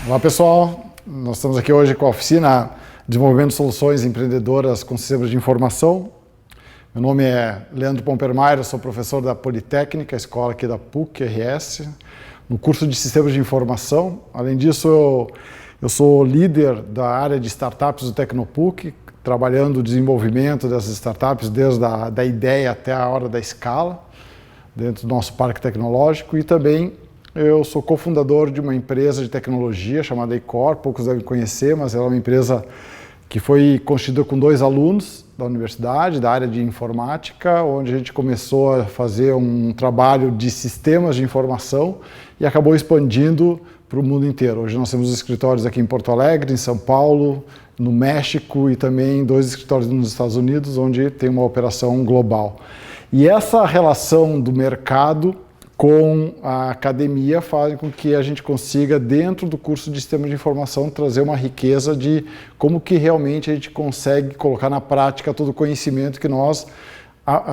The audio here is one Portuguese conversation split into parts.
Olá pessoal, nós estamos aqui hoje com a oficina Desenvolvendo Soluções Empreendedoras com Sistemas de Informação. Meu nome é Leandro Pompermayer, eu sou professor da Politécnica, a escola aqui da PUC-RS, no curso de Sistemas de Informação. Além disso, eu sou líder da área de startups do Tecnopuc, trabalhando o desenvolvimento dessas startups desde a ideia até a hora da escala, dentro do nosso parque tecnológico, e também eu sou cofundador de uma empresa de tecnologia chamada Icor, poucos devem conhecer, mas ela é uma empresa que foi constituída com 2 alunos da universidade, da área de informática, onde a gente começou a fazer um trabalho de sistemas de informação e acabou expandindo para o mundo inteiro. Hoje nós temos escritórios aqui em Porto Alegre, em São Paulo, no México e também 2 escritórios nos Estados Unidos, onde tem uma operação global. E essa relação do mercado com a academia fazem com que a gente consiga, dentro do curso de Sistema de Informação, trazer uma riqueza de como que realmente a gente consegue colocar na prática todo o conhecimento que nós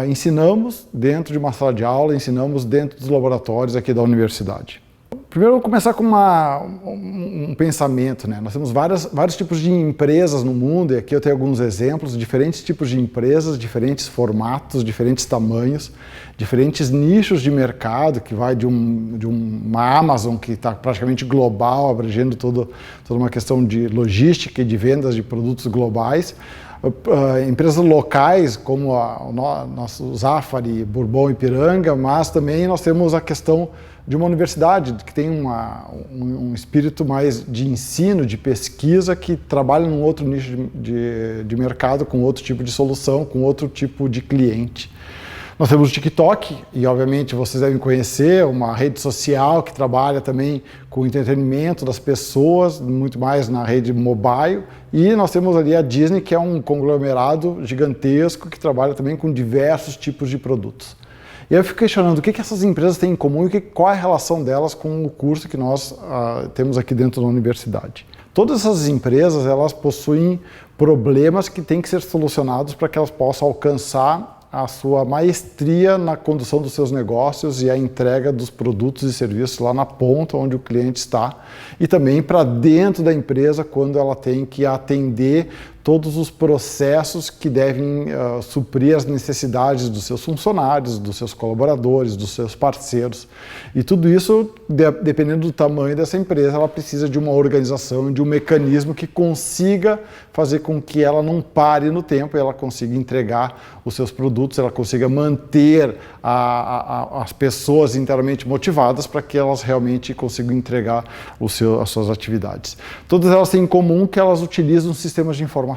ensinamos dentro de uma sala de aula, ensinamos dentro dos laboratórios aqui da universidade. Primeiro, eu vou começar com um pensamento, né? Nós temos vários tipos de empresas no mundo, e aqui eu tenho alguns exemplos, diferentes tipos de empresas, diferentes formatos, diferentes tamanhos, diferentes nichos de mercado, que vai de uma Amazon que está praticamente global, abrangendo toda uma questão de logística e de vendas de produtos globais, empresas locais como o Zafari, Bourbon e Ipiranga, mas também nós temos a questão de uma universidade que tem um espírito mais de ensino, de pesquisa, que trabalha num outro nicho de mercado, com outro tipo de solução, com outro tipo de cliente. Nós temos o TikTok, e obviamente vocês devem conhecer, uma rede social que trabalha também com o entretenimento das pessoas, muito mais na rede mobile. E nós temos ali a Disney, que é um conglomerado gigantesco que trabalha também com diversos tipos de produtos. E aí eu fico questionando o que essas empresas têm em comum e qual é a relação delas com o curso que nós temos aqui dentro da universidade. Todas essas empresas, elas possuem problemas que têm que ser solucionados para que elas possam alcançar a sua maestria na condução dos seus negócios e a entrega dos produtos e serviços lá na ponta onde o cliente está, e também para dentro da empresa quando ela tem que atender todos os processos que devem suprir as necessidades dos seus funcionários, dos seus colaboradores, dos seus parceiros. E tudo isso, dependendo do tamanho dessa empresa, ela precisa de uma organização, de um mecanismo que consiga fazer com que ela não pare no tempo, ela consiga entregar os seus produtos, ela consiga manter as pessoas inteiramente motivadas para que elas realmente consigam entregar as suas atividades. Todas elas têm em comum que elas utilizam sistemas de informação.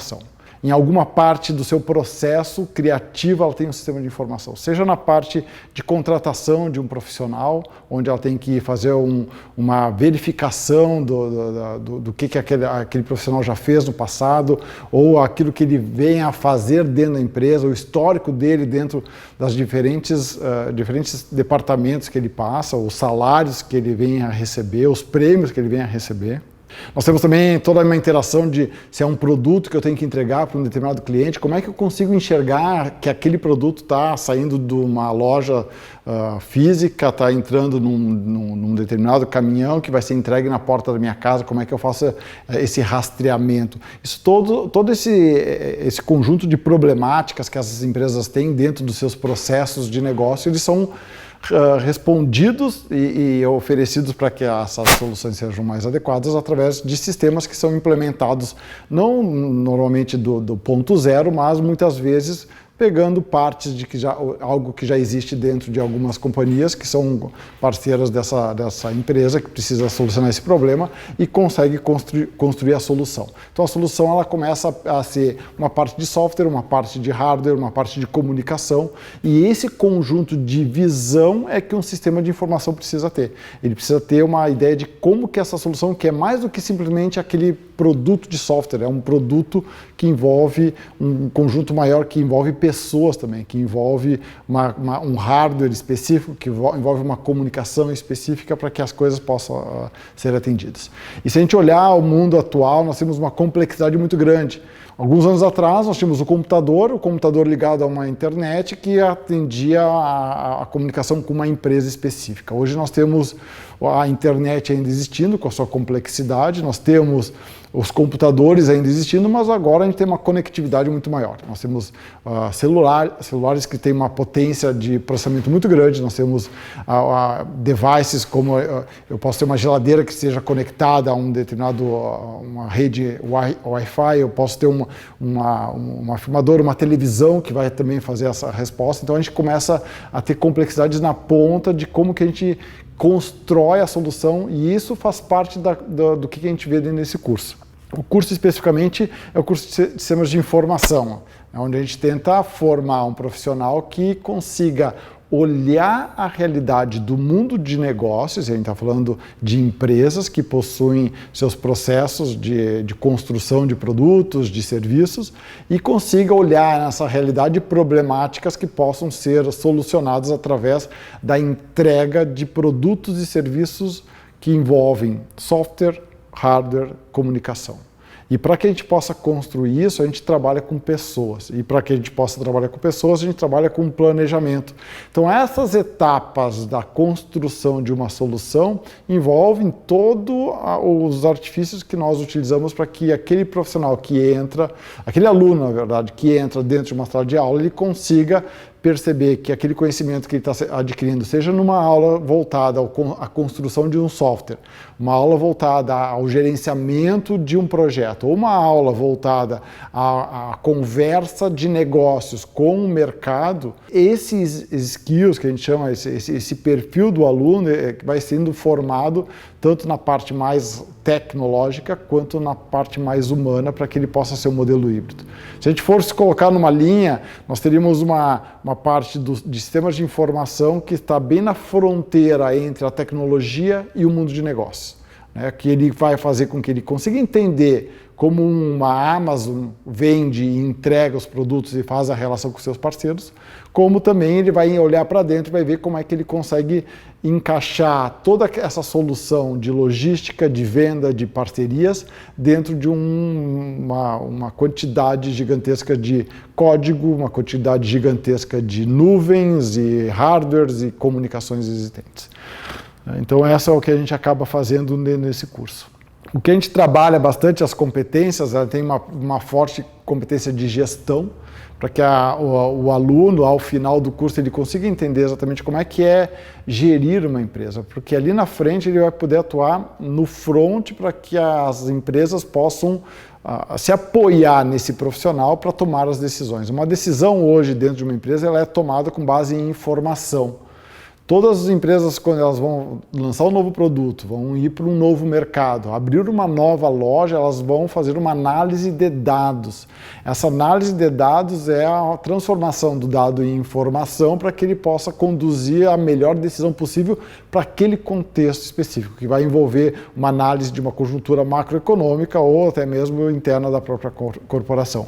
Em alguma parte do seu processo criativo, ela tem um sistema de informação, seja na parte de contratação de um profissional, onde ela tem que fazer uma verificação do que aquele profissional já fez no passado, ou aquilo que ele vem a fazer dentro da empresa, o histórico dele dentro das diferentes departamentos que ele passa, os salários que ele vem a receber, os prêmios que ele vem a receber. Nós temos também toda uma interação de se é um produto que eu tenho que entregar para um determinado cliente, como é que eu consigo enxergar que aquele produto está saindo de uma loja física, está entrando num determinado caminhão que vai ser entregue na porta da minha casa, como é que eu faço esse rastreamento. Isso todo esse conjunto de problemáticas que essas empresas têm dentro dos seus processos de negócio, eles são respondidos e oferecidos para que essas soluções sejam mais adequadas através de sistemas que são implementados não normalmente do ponto zero, mas muitas vezes pegando partes de algo que já existe dentro de algumas companhias que são parceiras dessa empresa que precisa solucionar esse problema e consegue construir a solução. Então a solução ela começa a ser uma parte de software, uma parte de hardware, uma parte de comunicação, e esse conjunto de visão é que um sistema de informação precisa ter. Ele precisa ter uma ideia de como que essa solução, que é mais do que simplesmente aquele produto de software, é um produto que envolve um conjunto maior, que envolve pessoas também, que envolve um hardware específico, que envolve uma comunicação específica para que as coisas possam ser atendidas. E se a gente olhar o mundo atual, nós temos uma complexidade muito grande. Alguns anos atrás, nós tínhamos o computador ligado a uma internet que atendia a comunicação com uma empresa específica. Hoje nós temos a internet ainda existindo, com a sua complexidade, nós temos os computadores ainda existindo, mas agora a gente tem uma conectividade muito maior. Nós temos celulares que têm uma potência de processamento muito grande, nós temos devices como eu posso ter uma geladeira que seja conectada a uma rede Wi-Fi, eu posso ter uma filmadora, uma televisão que vai também fazer essa resposta. Então a gente começa a ter complexidades na ponta de como que a gente constrói a solução, e isso faz parte do que a gente vê dentro desse curso. O curso especificamente é o curso de sistemas de informação, onde a gente tenta formar um profissional que consiga olhar a realidade do mundo de negócios. A gente está falando de empresas que possuem seus processos de construção de produtos, de serviços, e consiga olhar nessa realidade problemáticas que possam ser solucionadas através da entrega de produtos e serviços que envolvem software, hardware, comunicação. E para que a gente possa construir isso, a gente trabalha com pessoas. E para que a gente possa trabalhar com pessoas, a gente trabalha com planejamento. Então, essas etapas da construção de uma solução envolvem todos os artifícios que nós utilizamos para que aquele profissional que entra, aquele aluno, na verdade, que entra dentro de uma sala de aula, ele consiga perceber que aquele conhecimento que ele está adquirindo, seja numa aula voltada à construção de um software, uma aula voltada ao gerenciamento de um projeto, ou uma aula voltada à conversa de negócios com o mercado, esses skills que a gente chama, esse perfil do aluno vai sendo formado tanto na parte mais tecnológica quanto na parte mais humana, para que ele possa ser um modelo híbrido. Se a gente fosse colocar numa linha, nós teríamos uma parte de sistemas de informação que está bem na fronteira entre a tecnologia e o mundo de negócios, né? Que ele vai fazer com que ele consiga entender como uma Amazon vende e entrega os produtos e faz a relação com seus parceiros, como também ele vai olhar para dentro e vai ver como é que ele consegue encaixar toda essa solução de logística, de venda, de parcerias dentro de uma quantidade gigantesca de código, uma quantidade gigantesca de nuvens e hardwares e comunicações existentes. Então, essa é o que a gente acaba fazendo nesse curso. O que a gente trabalha bastante, as competências, ela tem uma forte competência de gestão, para que o aluno, ao final do curso, ele consiga entender exatamente como é que é gerir uma empresa, porque ali na frente ele vai poder atuar no front para que as empresas possam se apoiar nesse profissional para tomar as decisões. Uma decisão hoje dentro de uma empresa ela é tomada com base em informação. Todas as empresas, quando elas vão lançar um novo produto, vão ir para um novo mercado, abrir uma nova loja, elas vão fazer uma análise de dados. Essa análise de dados é a transformação do dado em informação para que ele possa conduzir a melhor decisão possível para aquele contexto específico, que vai envolver uma análise de uma conjuntura macroeconômica ou até mesmo interna da própria corporação.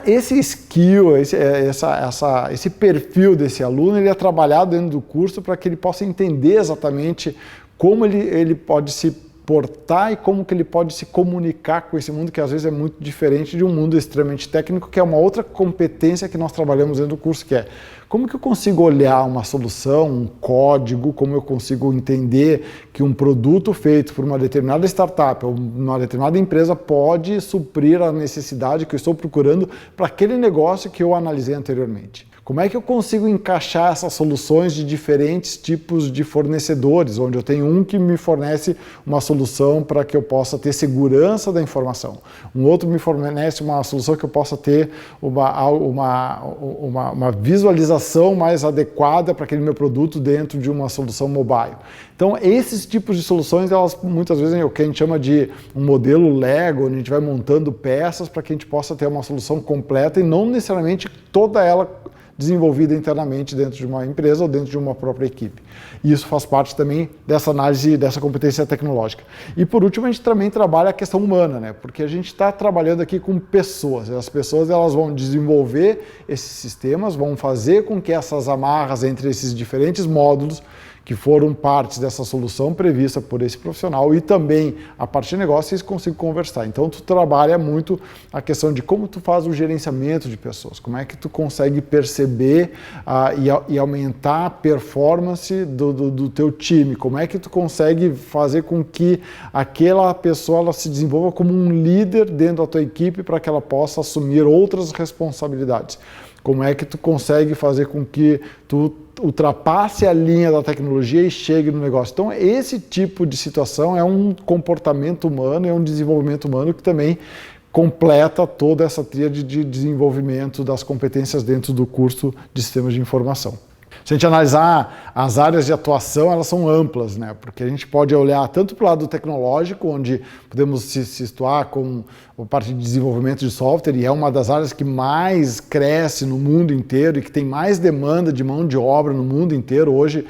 Esse skill, esse perfil desse aluno, ele é trabalhado dentro do curso para que ele possa entender exatamente como ele pode se portar e como que ele pode se comunicar com esse mundo, que às vezes é muito diferente de um mundo extremamente técnico, que é uma outra competência que nós trabalhamos dentro do curso, que é como que eu consigo olhar uma solução, um código, como eu consigo entender que um produto feito por uma determinada startup ou uma determinada empresa pode suprir a necessidade que eu estou procurando para aquele negócio que eu analisei anteriormente. Como é que eu consigo encaixar essas soluções de diferentes tipos de fornecedores, onde eu tenho um que me fornece uma solução para que eu possa ter segurança da informação, um outro me fornece uma solução que eu possa ter uma visualização mais adequada para aquele meu produto dentro de uma solução mobile. Então, esses tipos de soluções, elas muitas vezes é o que a gente chama de um modelo Lego, onde a gente vai montando peças para que a gente possa ter uma solução completa e não necessariamente toda ela desenvolvida internamente dentro de uma empresa ou dentro de uma própria equipe. E isso faz parte também dessa análise, dessa competência tecnológica. E por último, a gente também trabalha a questão humana, né? Porque a gente está trabalhando aqui com pessoas. As pessoas elas vão desenvolver esses sistemas, vão fazer com que essas amarras entre esses diferentes módulos que foram partes dessa solução prevista por esse profissional e também a parte de negócio eles consigam conversar. Então tu trabalha muito a questão de como tu faz o gerenciamento de pessoas, como é que tu consegue perceber e aumentar a performance do teu time, como é que tu consegue fazer com que aquela pessoa ela se desenvolva como um líder dentro da tua equipe para que ela possa assumir outras responsabilidades. Como é que tu consegue fazer com que tu ultrapasse a linha da tecnologia e chegue no negócio. Então, esse tipo de situação é um comportamento humano, é um desenvolvimento humano que também completa toda essa tríade de desenvolvimento das competências dentro do curso de sistemas de informação. Se a gente analisar as áreas de atuação, elas são amplas, né? Porque a gente pode olhar tanto para o lado tecnológico, onde podemos se situar com a parte de desenvolvimento de software, e é uma das áreas que mais cresce no mundo inteiro e que tem mais demanda de mão de obra no mundo inteiro hoje.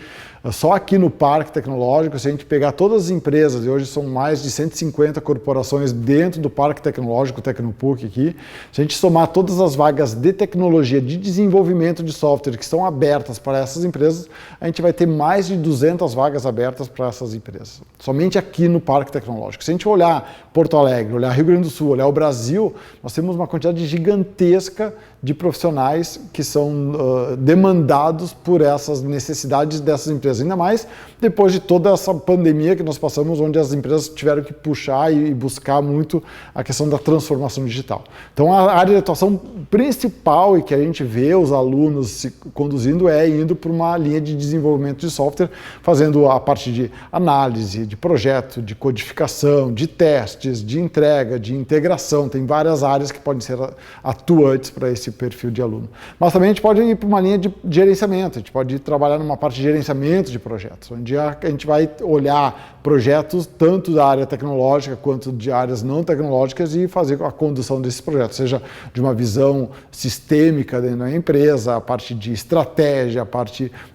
Só aqui no Parque Tecnológico, se a gente pegar todas as empresas, e hoje são mais de 150 corporações dentro do Parque Tecnológico, Tecnopuc aqui, se a gente somar todas as vagas de tecnologia, de desenvolvimento de software que estão abertas para essas empresas, a gente vai ter mais de 200 vagas abertas para essas empresas. Somente aqui no Parque Tecnológico. Se a gente olhar Porto Alegre, olhar Rio Grande do Sul, olhar o Brasil, nós temos uma quantidade gigantesca de profissionais que são demandados por essas necessidades dessas empresas. Ainda mais depois de toda essa pandemia que nós passamos, onde as empresas tiveram que puxar e buscar muito a questão da transformação digital. Então, a área de atuação principal e que a gente vê os alunos se conduzindo é indo para uma linha de desenvolvimento de software, fazendo a parte de análise, de projeto, de codificação, de testes, de entrega, de integração. Tem várias áreas que podem ser atuantes para esse perfil de aluno. Mas também a gente pode ir para uma linha de gerenciamento, a gente pode ir trabalhar numa parte de gerenciamento de projetos, onde a gente vai olhar projetos tanto da área tecnológica quanto de áreas não tecnológicas e fazer a condução desses projetos, seja de uma visão sistêmica dentro da empresa, a parte de estratégia,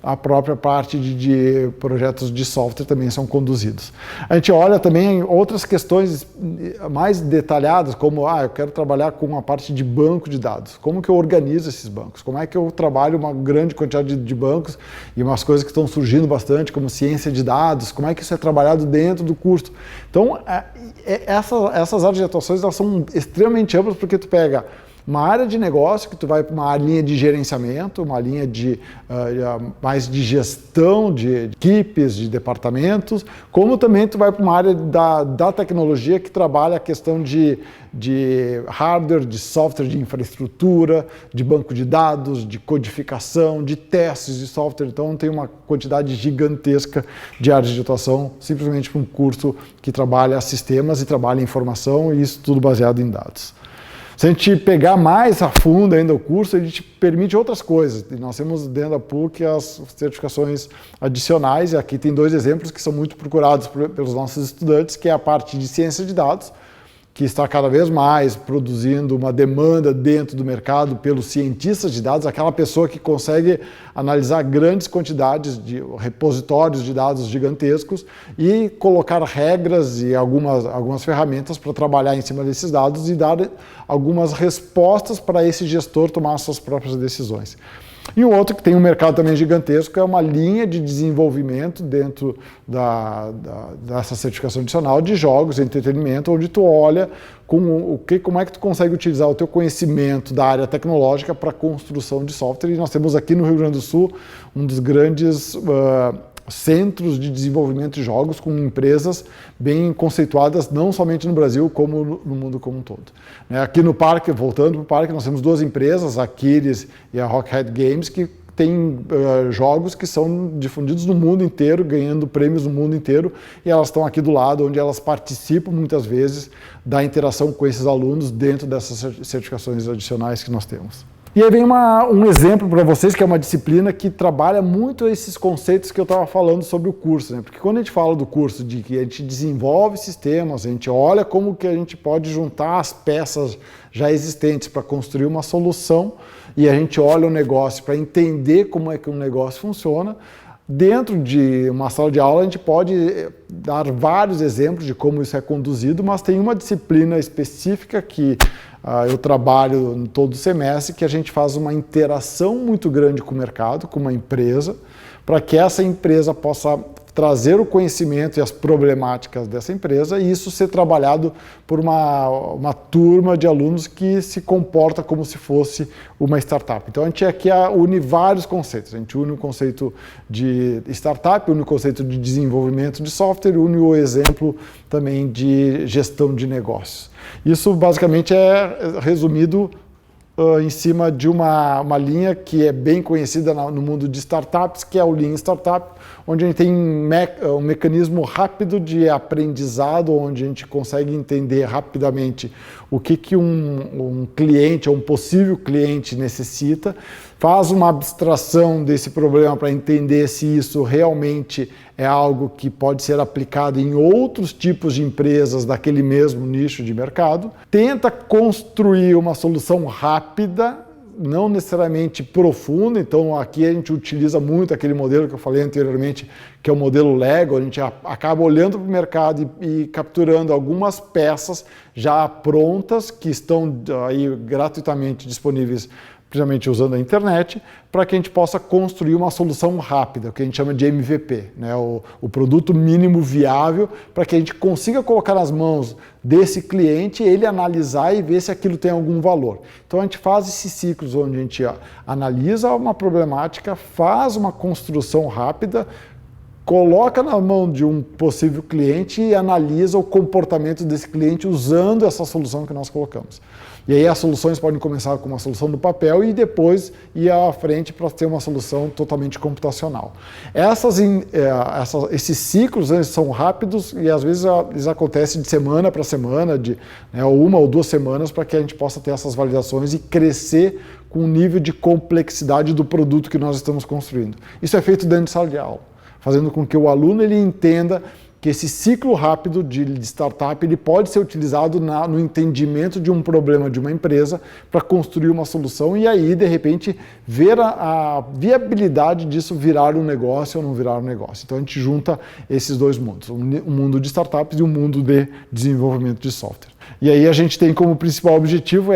a própria parte de projetos de software também são conduzidos. A gente olha também outras questões mais detalhadas, como eu quero trabalhar com a parte de banco de dados. Como que eu organizo esses bancos? Como é que eu trabalho uma grande quantidade de bancos e umas coisas que estão surgindo bastante, como ciência de dados, como é que isso é trabalhado dentro do curso? Então, essas áreas de atuações elas são extremamente amplas, porque tu pega uma área de negócio, que tu vai para uma linha de gerenciamento, uma linha mais de gestão de equipes, de departamentos, como também tu vai para uma área da tecnologia que trabalha a questão de hardware, de software, de infraestrutura, de banco de dados, de codificação, de testes de software. Então tem uma quantidade gigantesca de áreas de atuação, simplesmente para um curso que trabalha sistemas e trabalha informação, e isso tudo baseado em dados. Se a gente pegar mais a fundo ainda o curso, a gente permite outras coisas. E nós temos dentro da PUC as certificações adicionais, e aqui tem dois exemplos que são muito procurados pelos nossos estudantes, que é a parte de ciência de dados, que está cada vez mais produzindo uma demanda dentro do mercado pelos cientistas de dados, aquela pessoa que consegue analisar grandes quantidades de repositórios de dados gigantescos e colocar regras e algumas ferramentas para trabalhar em cima desses dados e dar algumas respostas para esse gestor tomar as suas próprias decisões. E o outro que tem um mercado também gigantesco é uma linha de desenvolvimento dentro dessa certificação adicional de jogos e entretenimento, onde tu olha como é que tu consegue utilizar o teu conhecimento da área tecnológica para a construção de software. E nós temos aqui no Rio Grande do Sul um dos grandes centros de desenvolvimento de jogos com empresas bem conceituadas, não somente no Brasil, como no mundo como um todo. Aqui no parque, voltando para o parque, nós temos duas empresas, a Aquiles e a Rockhead Games, que têm jogos que são difundidos no mundo inteiro, ganhando prêmios no mundo inteiro, e elas estão aqui do lado, onde elas participam muitas vezes da interação com esses alunos dentro dessas certificações adicionais que nós temos. E aí vem um exemplo para vocês, que é uma disciplina que trabalha muito esses conceitos que eu estava falando sobre o curso, né? Porque quando a gente fala do curso de que a gente desenvolve sistemas, a gente olha como que a gente pode juntar as peças já existentes para construir uma solução, e a gente olha o negócio para entender como é que um negócio funciona. Dentro de uma sala de aula a gente pode dar vários exemplos de como isso é conduzido, mas tem uma disciplina específica que eu trabalho todo semestre, que a gente faz uma interação muito grande com o mercado, com uma empresa, para que essa empresa possa trazer o conhecimento e as problemáticas dessa empresa e isso ser trabalhado por uma turma de alunos que se comporta como se fosse uma startup. Então a gente aqui une vários conceitos. A gente une o conceito de startup, une o conceito de desenvolvimento de software, une o exemplo também de gestão de negócios. Isso basicamente é resumido em cima de uma linha que é bem conhecida no mundo de startups, que é o Lean Startup, onde a gente tem um mecanismo rápido de aprendizado, onde a gente consegue entender rapidamente o que um cliente ou um possível cliente necessita, faz uma abstração desse problema para entender se isso realmente é algo que pode ser aplicado em outros tipos de empresas daquele mesmo nicho de mercado, tenta construir uma solução rápida, não necessariamente profunda. Então aqui a gente utiliza muito aquele modelo que eu falei anteriormente, que é o modelo Lego. A gente acaba olhando para o mercado e capturando algumas peças já prontas que estão aí gratuitamente disponíveis, principalmente usando a internet, para que a gente possa construir uma solução rápida, o que a gente chama de MVP, né? O produto mínimo viável, para que a gente consiga colocar nas mãos desse cliente, ele analisar e ver se aquilo tem algum valor. Então a gente faz esses ciclos onde a gente analisa uma problemática, faz uma construção rápida, coloca na mão de um possível cliente e analisa o comportamento desse cliente usando essa solução que nós colocamos. E aí as soluções podem começar com uma solução do papel e depois ir à frente para ter uma solução totalmente computacional. Esses ciclos são rápidos e às vezes eles acontecem de semana para semana, de uma ou 2 semanas, para que a gente possa ter essas validações e crescer com o nível de complexidade do produto que nós estamos construindo. Isso é feito dentro de sala de aula, fazendo com que o aluno ele entenda que esse ciclo rápido de startup ele pode ser utilizado no entendimento de um problema de uma empresa para construir uma solução e aí, de repente, ver a viabilidade disso virar um negócio ou não virar um negócio. Então a gente junta esses dois mundos, um mundo de startups e um mundo de desenvolvimento de software. E aí a gente tem como principal objetivo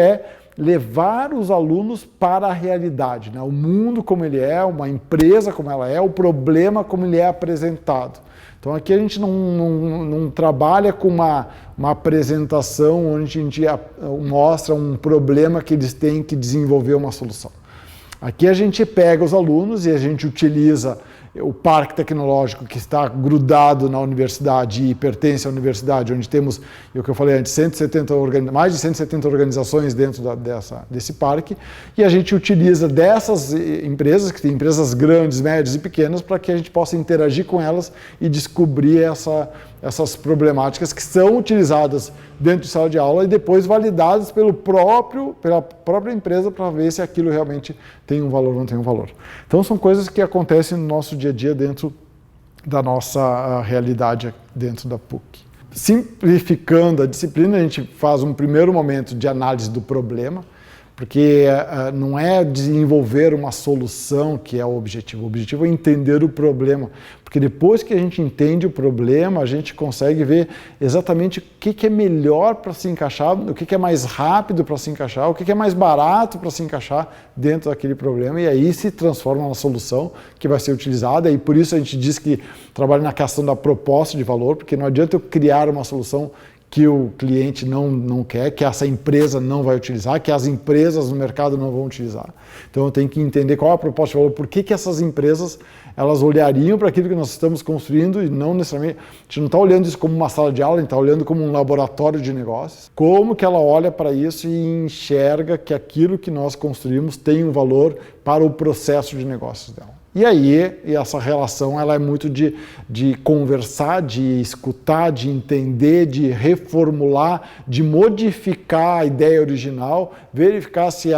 levar os alunos para a realidade, né? O mundo como ele é, uma empresa como ela é, o problema como ele é apresentado. Então aqui a gente não trabalha com uma apresentação onde a gente mostra um problema que eles têm que desenvolver uma solução. Aqui a gente pega os alunos e a gente utiliza o parque tecnológico que está grudado na universidade e pertence à universidade, onde temos, o que eu falei antes, mais de 170 organizações dentro desse parque, e a gente utiliza dessas empresas, que tem empresas grandes, médias e pequenas, para que a gente possa interagir com elas e descobrir essas problemáticas que são utilizadas dentro de sala de aula e depois validadas pela própria empresa para ver se aquilo realmente tem um valor ou não tem um valor. Então são coisas que acontecem no nosso dia a dia dentro da nossa realidade dentro da PUC. Simplificando a disciplina, a gente faz um primeiro momento de análise do problema, porque não é desenvolver uma solução que é o objetivo é entender o problema, porque depois que a gente entende o problema, a gente consegue ver exatamente o que é melhor para se encaixar, o que é mais rápido para se encaixar, o que é mais barato para se encaixar dentro daquele problema, e aí se transforma na solução que vai ser utilizada, e por isso a gente diz que trabalha na questão da proposta de valor, porque não adianta eu criar uma solução que o cliente não quer, que essa empresa não vai utilizar, que as empresas no mercado não vão utilizar. Então eu tenho que entender qual é a proposta de valor, por que essas empresas elas olhariam para aquilo que nós estamos construindo e não necessariamente, a gente não está olhando isso como uma sala de aula, a gente está olhando como um laboratório de negócios. Como que ela olha para isso e enxerga que aquilo que nós construímos tem um valor para o processo de negócios dela. E aí, essa relação ela é muito de conversar, de escutar, de entender, de reformular, de modificar a ideia original, verificar se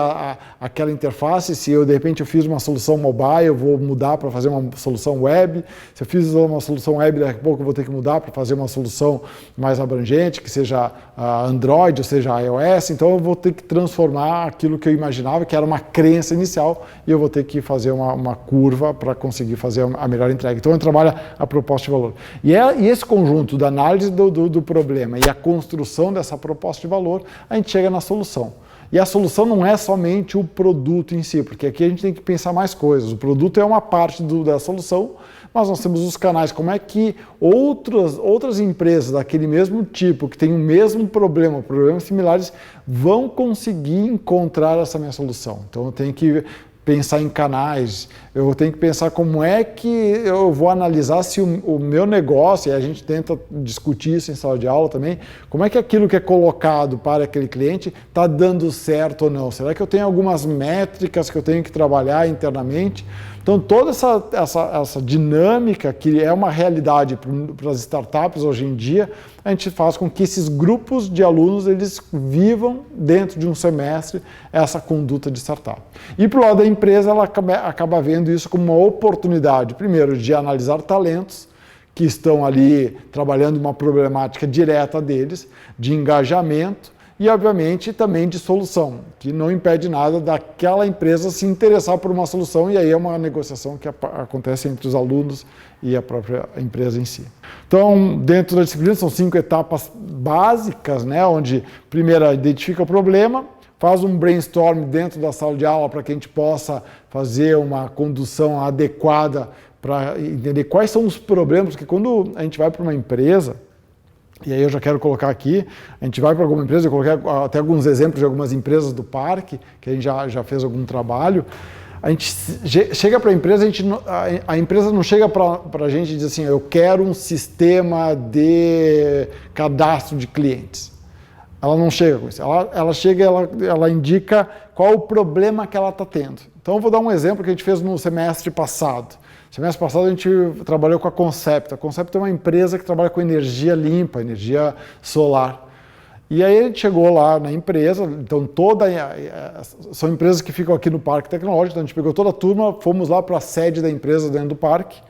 aquela interface, se eu de repente eu fiz uma solução mobile, eu vou mudar para fazer uma solução web. Se eu fiz uma solução web, daqui a pouco eu vou ter que mudar para fazer uma solução mais abrangente, que seja Android, ou seja iOS. Então eu vou ter que transformar aquilo que eu imaginava, que era uma crença inicial, e eu vou ter que fazer uma curva para conseguir fazer a melhor entrega. Então, eu trabalho a proposta de valor. E esse conjunto da análise do problema e a construção dessa proposta de valor, a gente chega na solução. E a solução não é somente o produto em si, porque aqui a gente tem que pensar mais coisas. O produto é uma parte da solução, mas nós temos os canais. Como é que outras empresas daquele mesmo tipo, que têm o mesmo problema, problemas similares, vão conseguir encontrar essa minha solução? Então, eu tenho que pensar em canais, eu tenho que pensar como é que eu vou analisar se o meu negócio, e a gente tenta discutir isso em sala de aula também, como é que aquilo que é colocado para aquele cliente está dando certo ou não? Será que eu tenho algumas métricas que eu tenho que trabalhar internamente? Então, toda essa dinâmica, que é uma realidade para as startups hoje em dia, a gente faz com que esses grupos de alunos eles vivam dentro de um semestre essa conduta de startup. E para o lado da empresa, ela acaba vendo isso como uma oportunidade, primeiro, de analisar talentos que estão ali trabalhando uma problemática direta deles, de engajamento, e, obviamente, também de solução, que não impede nada daquela empresa se interessar por uma solução, e aí é uma negociação que acontece entre os alunos e a própria empresa em si. Então, dentro da disciplina, são 5 etapas básicas, né, onde, primeiro, identifica o problema, faz um brainstorm dentro da sala de aula para que a gente possa fazer uma condução adequada para entender quais são os problemas, porque quando a gente vai para uma empresa, e aí eu já quero colocar aqui, a gente vai para alguma empresa, eu coloquei até alguns exemplos de algumas empresas do parque, que a gente já fez algum trabalho. A gente chega para a empresa, a empresa não chega para a gente e diz assim, eu quero um sistema de cadastro de clientes. Ela não chega com isso. Ela chega, ela indica qual o problema que ela está tendo. Então, eu vou dar um exemplo que a gente fez no semestre passado. Semestre passado a gente trabalhou com a Concept. A Concept é uma empresa que trabalha com energia limpa, energia solar. E aí a gente chegou lá na empresa, então são empresas que ficam aqui no Parque Tecnológico, então a gente pegou toda a turma, fomos lá para a sede da empresa dentro do parque.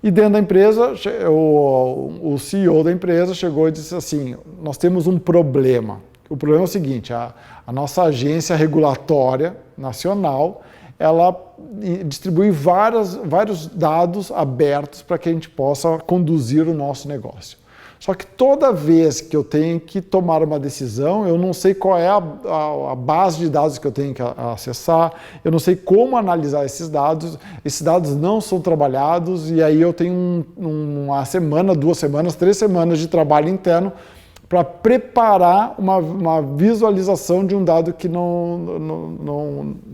E dentro da empresa, o CEO da empresa chegou e disse assim, nós temos um problema. O problema é o seguinte, a nossa agência regulatória nacional, ela distribui vários dados abertos para que a gente possa conduzir o nosso negócio. Só que toda vez que eu tenho que tomar uma decisão, eu não sei qual é a base de dados que eu tenho que acessar, eu não sei como analisar esses dados não são trabalhados, e aí eu tenho uma semana, 2 semanas, 3 semanas de trabalho interno para preparar uma visualização de um dado que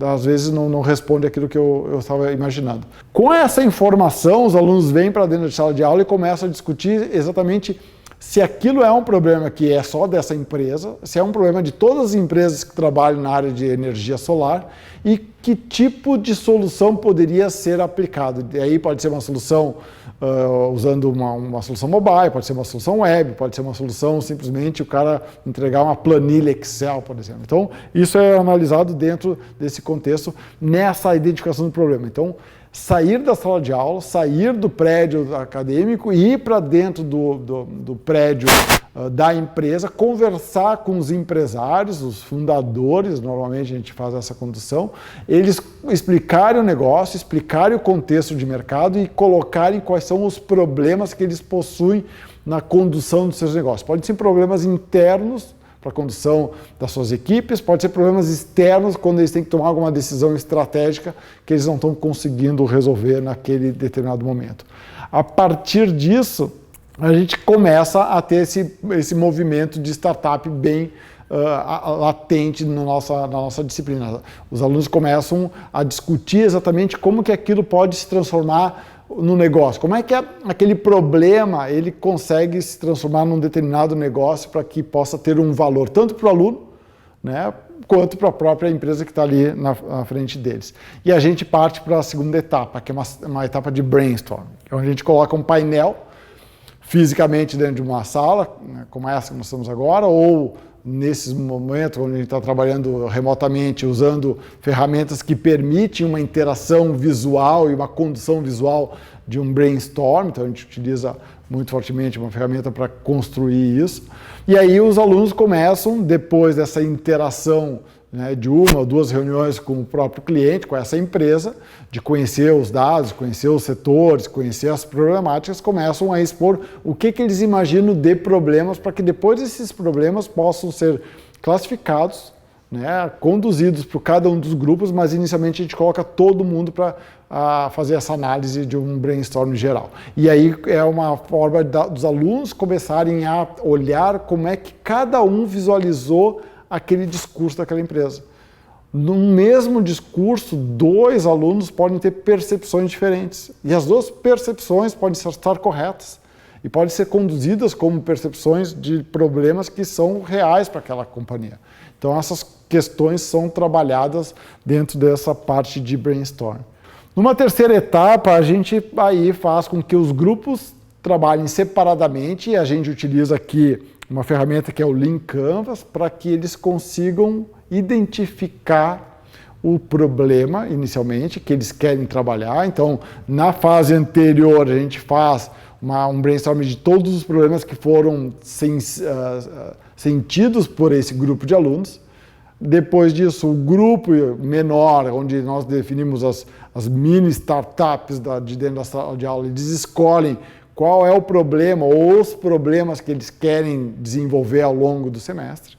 às vezes não responde aquilo que eu estava imaginando. Com essa informação, os alunos vêm para dentro da sala de aula e começam a discutir exatamente se aquilo é um problema que é só dessa empresa, se é um problema de todas as empresas que trabalham na área de energia solar e que tipo de solução poderia ser aplicado. E aí pode ser uma solução usando uma solução mobile, pode ser uma solução web, pode ser uma solução simplesmente o cara entregar uma planilha Excel, por exemplo. Então, isso é analisado dentro desse contexto, nessa identificação do problema. Então, sair da sala de aula, sair do prédio acadêmico e ir para dentro do prédio da empresa, conversar com os empresários, os fundadores, normalmente a gente faz essa condução, eles explicarem o negócio, explicarem o contexto de mercado e colocarem quais são os problemas que eles possuem na condução dos seus negócios. Podem ser problemas internos para a condução das suas equipes, pode ser problemas externos quando eles têm que tomar alguma decisão estratégica que eles não estão conseguindo resolver naquele determinado momento. A partir disso, a gente começa a ter esse movimento de startup bem latente na nossa disciplina. Os alunos começam a discutir exatamente como que aquilo pode se transformar no negócio. Como é que aquele problema ele consegue se transformar num determinado negócio para que possa ter um valor tanto para o aluno, né, quanto para a própria empresa que está ali na frente deles. E a gente parte para a segunda etapa, que é uma etapa de brainstorm, onde a gente coloca um painel fisicamente dentro de uma sala, né, como essa que nós estamos agora, ou nesses momentos onde a gente está trabalhando remotamente, usando ferramentas que permitem uma interação visual e uma condução visual de um brainstorm. Então a gente utiliza muito fortemente uma ferramenta para construir isso. E aí os alunos começam, depois dessa interação, né, de uma ou duas reuniões com o próprio cliente, com essa empresa, de conhecer os dados, conhecer os setores, conhecer as problemáticas, começam a expor o que eles imaginam de problemas, para que depois esses problemas possam ser classificados, né, conduzidos por cada um dos grupos, mas inicialmente a gente coloca todo mundo para fazer essa análise de um brainstorm geral. E aí é uma forma dos alunos começarem a olhar como é que cada um visualizou aquele discurso daquela empresa. No mesmo discurso, dois alunos podem ter percepções diferentes. E as duas percepções podem estar corretas e podem ser conduzidas como percepções de problemas que são reais para aquela companhia. Então essas questões são trabalhadas dentro dessa parte de brainstorm. Numa terceira etapa, a gente aí faz com que os grupos trabalhem separadamente, e a gente utiliza aqui uma ferramenta que é o Lean Canvas, para que eles consigam identificar o problema inicialmente que eles querem trabalhar. Então, na fase anterior, a gente faz um brainstorm de todos os problemas que foram sentidos por esse grupo de alunos. Depois disso, o grupo menor, onde nós definimos as mini startups de dentro da sala de aula, eles escolhem qual é o problema ou os problemas que eles querem desenvolver ao longo do semestre.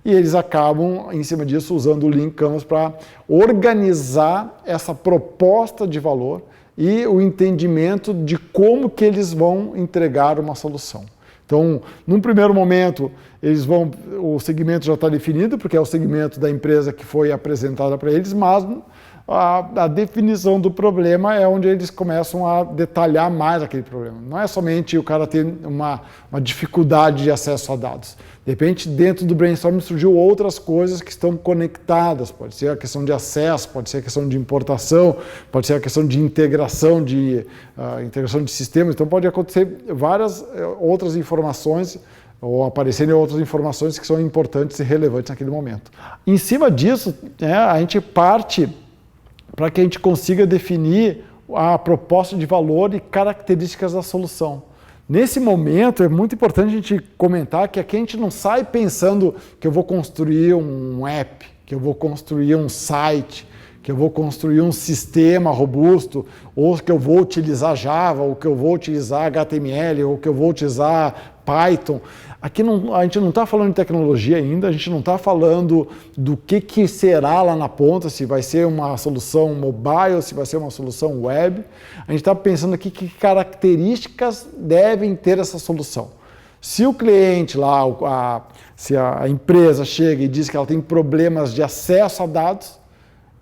E eles acabam, em cima disso, usando o Lean Canvas para organizar essa proposta de valor e o entendimento de como que eles vão entregar uma solução. Então, num primeiro momento, o segmento já está definido, porque é o segmento da empresa que foi apresentada para eles, mas a definição do problema é onde eles começam a detalhar mais aquele problema. Não é somente o cara ter uma dificuldade de acesso a dados. De repente, dentro do brainstorming surgiu outras coisas que estão conectadas. Pode ser a questão de acesso, pode ser a questão de importação, pode ser a questão de integração de sistemas. Então, pode acontecer várias outras informações ou aparecerem outras informações que são importantes e relevantes naquele momento. Em cima disso, a gente parte para que a gente consiga definir a proposta de valor e características da solução. Nesse momento, é muito importante a gente comentar que aqui a gente não sai pensando que eu vou construir um app, que eu vou construir um site, que eu vou construir um sistema robusto, ou que eu vou utilizar Java, ou que eu vou utilizar HTML, ou que eu vou utilizar Python. Aqui a gente não está falando de tecnologia ainda, a gente não está falando do que será lá na ponta, se vai ser uma solução mobile, se vai ser uma solução web. A gente está pensando aqui que características devem ter essa solução. Se o cliente lá, se a empresa chega e diz que ela tem problemas de acesso a dados,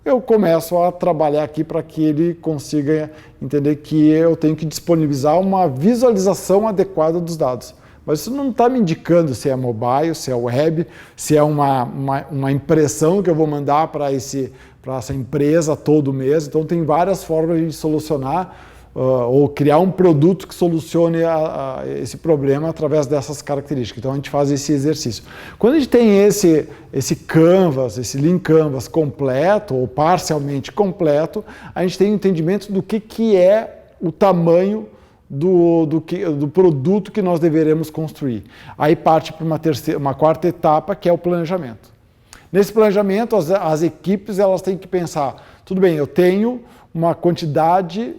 eu começo a trabalhar aqui para que ele consiga entender que eu tenho que disponibilizar uma visualização adequada dos dados. Mas isso não está me indicando se é mobile, se é web, se é uma impressão que eu vou mandar para essa empresa todo mês. Então tem várias formas de solucionar ou criar um produto que solucione esse problema através dessas características. Então a gente faz esse exercício. Quando a gente tem esse Canvas, esse Lean Canvas completo ou parcialmente completo, a gente tem um entendimento do que é o tamanho do produto que nós deveremos construir. Aí parte para uma quarta etapa, que é o planejamento. Nesse planejamento, as equipes elas têm que pensar, tudo bem, eu tenho uma quantidade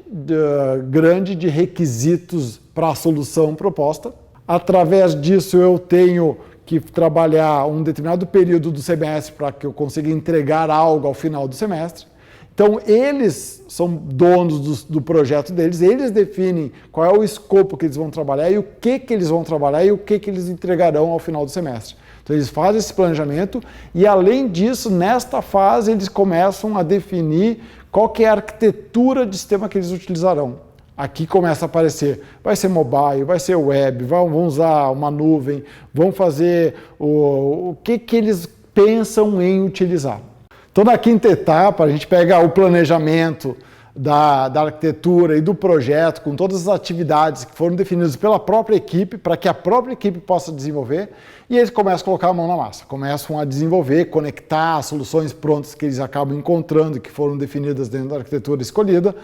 grande de requisitos para a solução proposta. Através disso, eu tenho que trabalhar um determinado período do semestre para que eu consiga entregar algo ao final do semestre. Então, eles são donos do projeto deles, eles definem qual é o escopo que eles vão trabalhar e o que eles vão trabalhar e o que eles entregarão ao final do semestre. Então, eles fazem esse planejamento e, além disso, nesta fase, eles começam a definir qual que é a arquitetura de sistema que eles utilizarão. Aqui começa a aparecer, vai ser mobile, vai ser web, vão usar uma nuvem, vão fazer o que eles pensam em utilizar. Então, na quinta etapa, a gente pega o planejamento da arquitetura e do projeto, com todas as atividades que foram definidas pela própria equipe, para que a própria equipe possa desenvolver, e eles começam a colocar a mão na massa, começam a desenvolver, conectar as soluções prontas que eles acabam encontrando, que foram definidas dentro da arquitetura escolhida,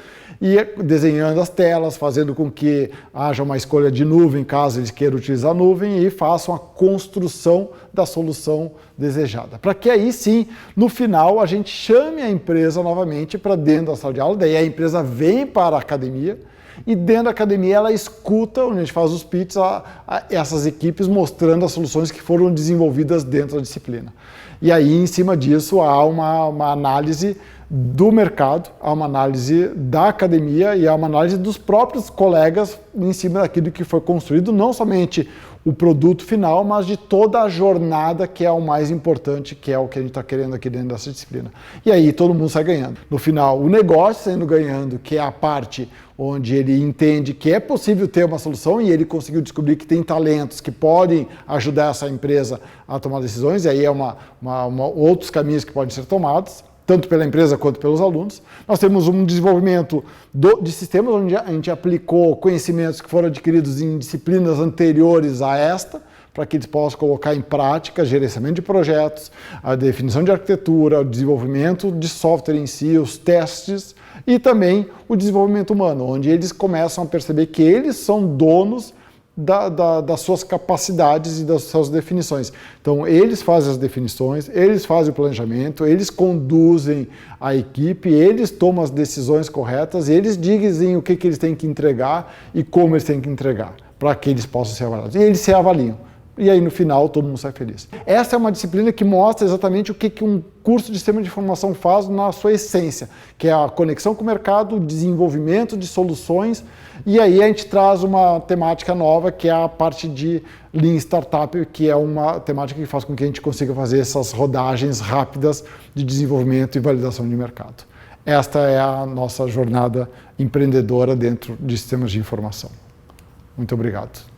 e desenhando as telas, fazendo com que haja uma escolha de nuvem, caso eles queiram utilizar a nuvem, e façam a construção da solução desejada. Para que aí sim, no final, a gente chame a empresa novamente para dentro da sala de aula, daí a empresa vem para a academia, e dentro da academia ela escuta, onde a gente faz os pitches, essas equipes mostrando as soluções que foram desenvolvidas dentro da disciplina. E aí, em cima disso, há uma análise do mercado, há uma análise da academia e há uma análise dos próprios colegas em cima daquilo que foi construído, não somente o produto final, mas de toda a jornada, que é o mais importante, que é o que a gente está querendo aqui dentro dessa disciplina. E aí todo mundo sai ganhando. No final, o negócio saindo ganhando, que é a parte onde ele entende que é possível ter uma solução e ele conseguiu descobrir que tem talentos que podem ajudar essa empresa a tomar decisões, e aí é outros caminhos que podem ser tomados, tanto pela empresa quanto pelos alunos. Nós temos um desenvolvimento de sistemas onde a gente aplicou conhecimentos que foram adquiridos em disciplinas anteriores a esta, para que eles possam colocar em prática gerenciamento de projetos, a definição de arquitetura, o desenvolvimento de software em si, os testes e também o desenvolvimento humano, onde eles começam a perceber que eles são donos das suas capacidades e das suas definições. Então, eles fazem as definições, eles fazem o planejamento, eles conduzem a equipe, eles tomam as decisões corretas, eles dizem o que eles têm que entregar e como eles têm que entregar, para que eles possam ser avaliados. E eles se avaliam. E aí, no final, todo mundo sai feliz. Essa é uma disciplina que mostra exatamente o que um curso de sistema de informação faz na sua essência, que é a conexão com o mercado, o desenvolvimento de soluções, e aí a gente traz uma temática nova, que é a parte de Lean Startup, que é uma temática que faz com que a gente consiga fazer essas rodagens rápidas de desenvolvimento e validação de mercado. Esta é a nossa jornada empreendedora dentro de sistemas de informação. Muito obrigado.